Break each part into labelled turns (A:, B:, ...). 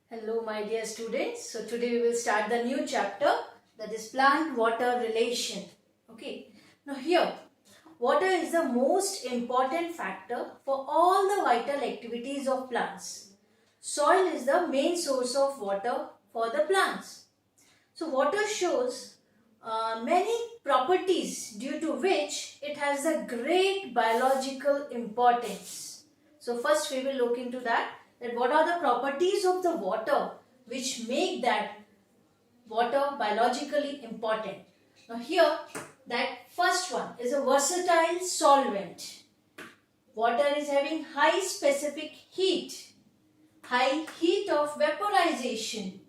A: Hello my dear students. So today we will start the new chapter, that is plant water relation. Okay. Now here, water is the most important factor for all the vital activities of plants. Soil is the main source of water for the plants. So water shows many properties due to which it has a great biological importance. So first we will look into that what are the properties of the water which make that water biologically important. Now here, that first one is a versatile solvent. Water is having high specific heat, high heat of vaporization,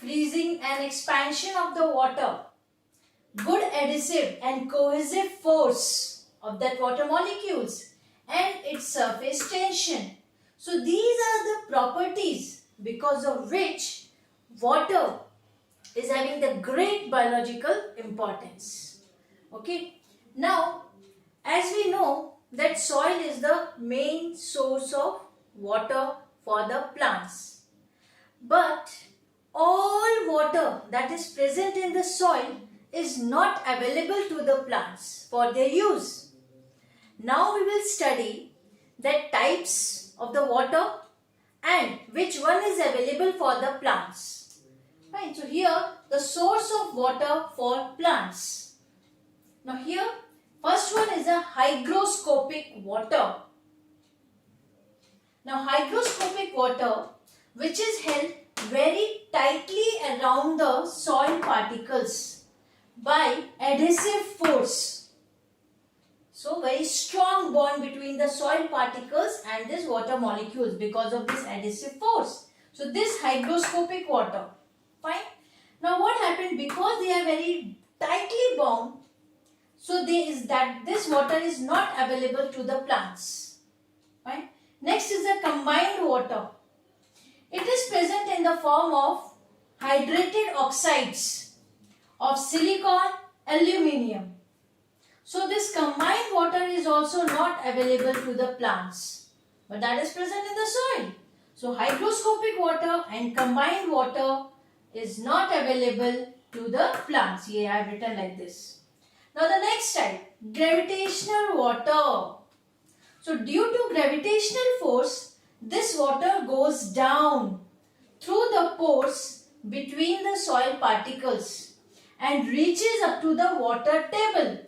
A: freezing and expansion of the water, good adhesive and cohesive force of that water molecules, and its surface tension. So these are the properties because of which water is having the great biological importance. Okay. Now, as we know that soil is the main source of water for the plants. But all water that is present in the soil is not available to the plants for their use. Now we will study the types of the water and which one is available for the plants. Right. So here the source of water for plants. Now here first one is a hygroscopic water. Now hygroscopic water, which is held very tightly around the soil particles by adhesive force. So very strong bond between the soil particles and this water molecules because of this adhesive force. So this hygroscopic water. Fine. Now what happened, because they are very tightly bound, so this water is not available to the plants. Fine. Next is the combined water. It is present in the form of hydrated oxides of silicon, aluminium. So this combined water is also not available to the plants, but that is present in the soil. So hygroscopic water and combined water is not available to the plants. Here I have written like this. Now the next type, gravitational water. So due to gravitational force, this water goes down through the pores between the soil particles and reaches up to the water table.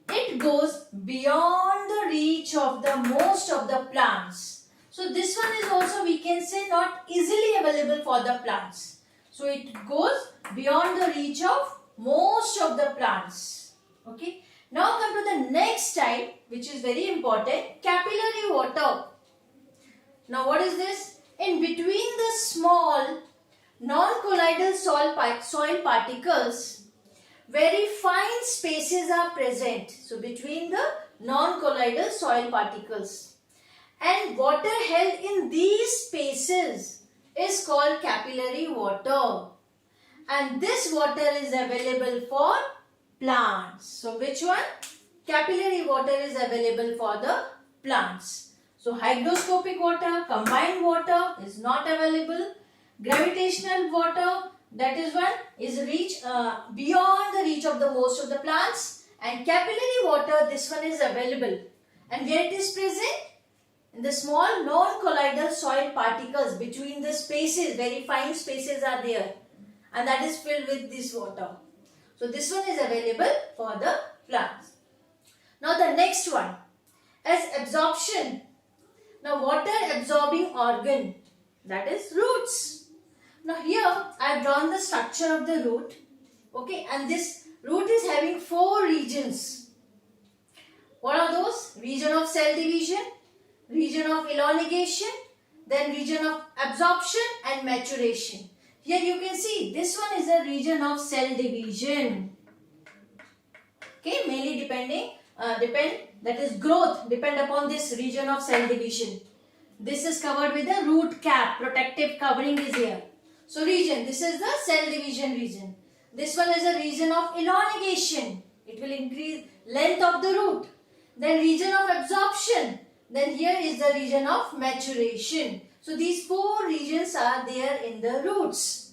A: It goes beyond the reach of the most of the plants. So this one is also, we can say, not easily available for the plants. So it goes beyond the reach of most of the plants. Okay. Now come to the next type, which is very important, capillary water. Now what is this? In between the small non-colloidal soil particles, very fine spaces are present. So between the non-colloidal soil particles, and water held in these spaces is called capillary water, and this water is available for plants. So which one? Capillary water is available for the plants. So hygroscopic water, combined water is not available. Gravitational water, that is one, is beyond the reach of the most of the plants, and capillary water, this one is available. And where it is present? In the small non-colloidal soil particles between the spaces, very fine spaces are there, and that is filled with this water. So this one is available for the plants. Now the next one, as absorption. Now water absorbing organ, that is roots. Now here I have drawn the structure of the root. Okay, and this root is having 4 regions. What are those? Region of cell division, region of elongation, then region of absorption and maturation. Here you can see this one is a region of cell division. Okay, mainly that is growth depend upon this region of cell division. This is covered with a root cap, protective covering is here. So region, this is the cell division region. This one is a region of elongation. It will increase length of the root. Then region of absorption. Then here is the region of maturation. So these four regions are there in the roots.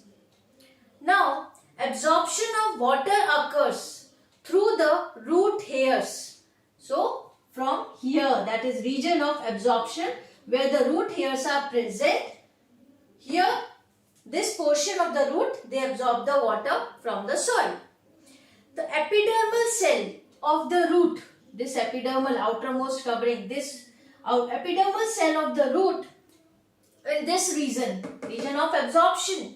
A: Now, absorption of water occurs through the root hairs. So, from here, that is region of absorption where the root hairs are present. Here, this portion of the root, they absorb the water from the soil. The epidermal cell of the root, this epidermal outermost covering, this epidermal cell of the root in this region of absorption,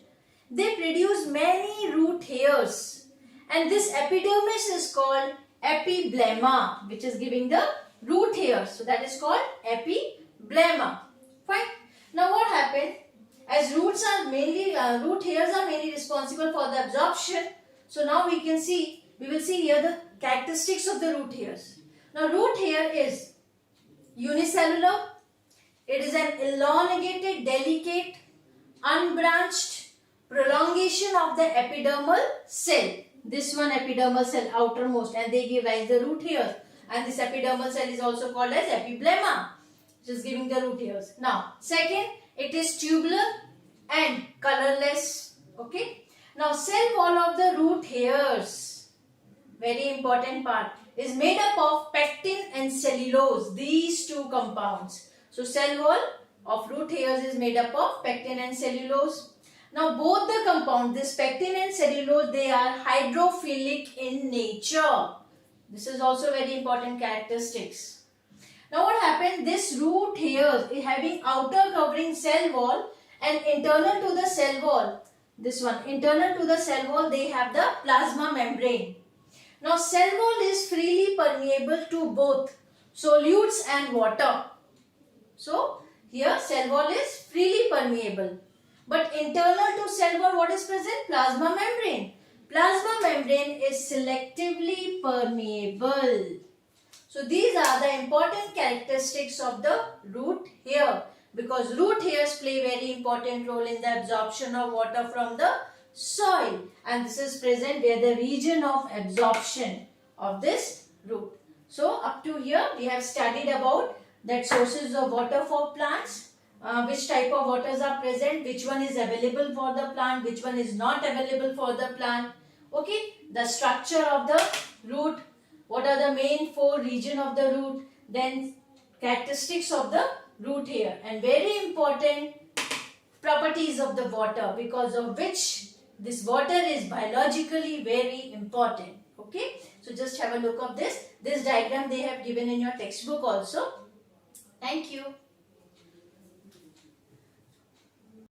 A: they produce many root hairs, and this epidermis is called epiblemma, which is giving the root hairs. So that is called epiblemma. Fine. Now what happened? As root hairs are mainly responsible for the absorption. So now we will see here the characteristics of the root hairs. Now root hair is unicellular. It is an elongated, delicate, unbranched prolongation of the epidermal cell. This one epidermal cell outermost, and they give rise the root hairs. And this epidermal cell is also called as epiblemma, which is giving the root hairs. Now, second, it is tubular and colorless. Okay. Now, cell wall of the root hairs, very important part, is made up of pectin and cellulose. These two compounds. So, cell wall of root hairs is made up of pectin and cellulose. Now, both the compounds, this pectin and cellulose, they are hydrophilic in nature. This is also very important characteristics. Now, what happened? This root hairs is having outer covering cell wall, and internal to the cell wall, this one, internal to the cell wall, they have the plasma membrane. Now, cell wall is freely permeable to both solutes and water. So, here cell wall is freely permeable. But internal to cell wall, what is present? Plasma membrane. Plasma membrane is selectively permeable. So, these are the important characteristics of the root hair, because root hairs play very important role in the absorption of water from the soil, and this is present where the region of absorption of this root. So, up to here we have studied about that sources of water for plants, which type of waters are present, which one is available for the plant, which one is not available for the plant. Okay, the structure of the root, what are the main four regions of the root, then characteristics of the root hair, and very important properties of the water, because of which this water is biologically very important. Okay, so just have a look of this. This diagram they have given in your textbook also. Thank you.